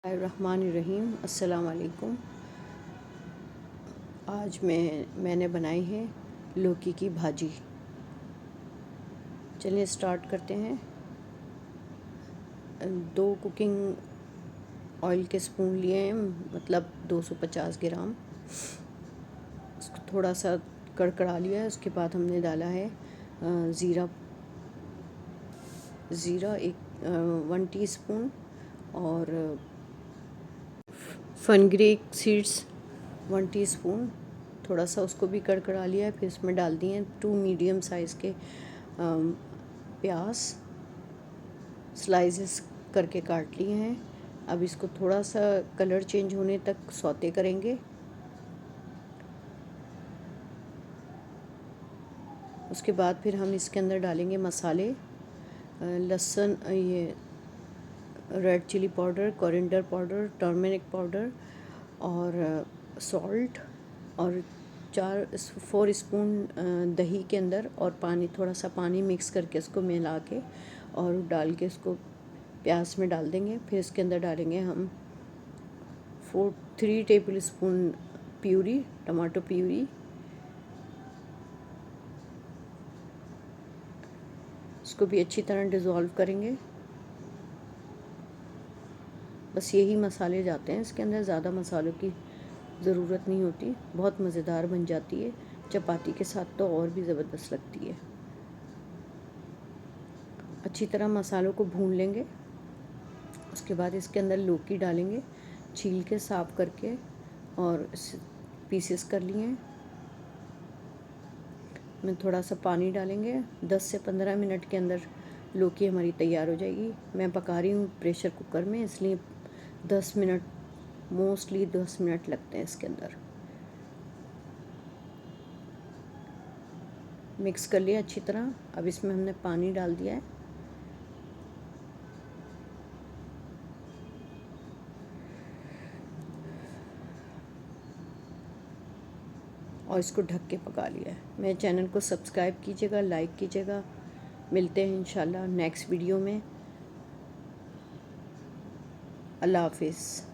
रहमानिर्रहीम। अस्सलाम वालेकुम। आज मैंने बनाई है लौकी की भाजी। चलिए स्टार्ट करते हैं। 2 कुकिंग ऑयल के स्पून लिए हैं, मतलब 250 ग्राम। उसको थोड़ा सा कड़कड़ा लिया है। उसके बाद हमने डाला है ज़ीरा 1 टीस्पून और फनग्रेक सीड्स 1 टीस्पून। थोड़ा सा उसको भी कड़कड़ा लिया है। फिर इसमें डाल दिए 2 मीडियम साइज़ के प्याज स्लाइसेस करके काट लिए हैं। अब इसको थोड़ा सा कलर चेंज होने तक सौते करेंगे। उसके बाद फिर हम इसके अंदर डालेंगे मसाले, लहसुन, ये red chilli powder, coriander powder, turmeric powder और सॉल्ट और 4 स्पून दही के अंदर और पानी, थोड़ा सा पानी मिक्स करके इसको मिला के और डाल के इसको प्याज में डाल देंगे। फिर इसके अंदर डालेंगे हम 3 table spoon puree, tomato puree. इसको भी अच्छी तरह डिज़ोल्व करेंगे। बस यही मसाले जाते हैं इसके अंदर, ज़्यादा मसालों की ज़रूरत नहीं होती। बहुत मज़ेदार बन जाती है, चपाती के साथ तो और भी ज़बरदस्त लगती है। अच्छी तरह मसालों को भून लेंगे। उसके बाद इसके अंदर लौकी डालेंगे, छील के साफ़ करके और पीसेस कर लिए हैं। में थोड़ा सा पानी डालेंगे। 10 से 15 मिनट के अंदर लौकी हमारी तैयार हो जाएगी। मैं पका रही हूँ प्रेशर कुकर में, इसलिए 10 मिनट, मोस्टली 10 मिनट लगते हैं इसके अंदर। मिक्स कर लिया अच्छी तरह। अब इसमें हमने पानी डाल दिया है और इसको ढक के पका लिया है। मेरे चैनल को सब्सक्राइब कीजिएगा, लाइक कीजिएगा। मिलते हैं इंशाल्लाह नेक्स्ट वीडियो में। अल्लाह हाफिज़।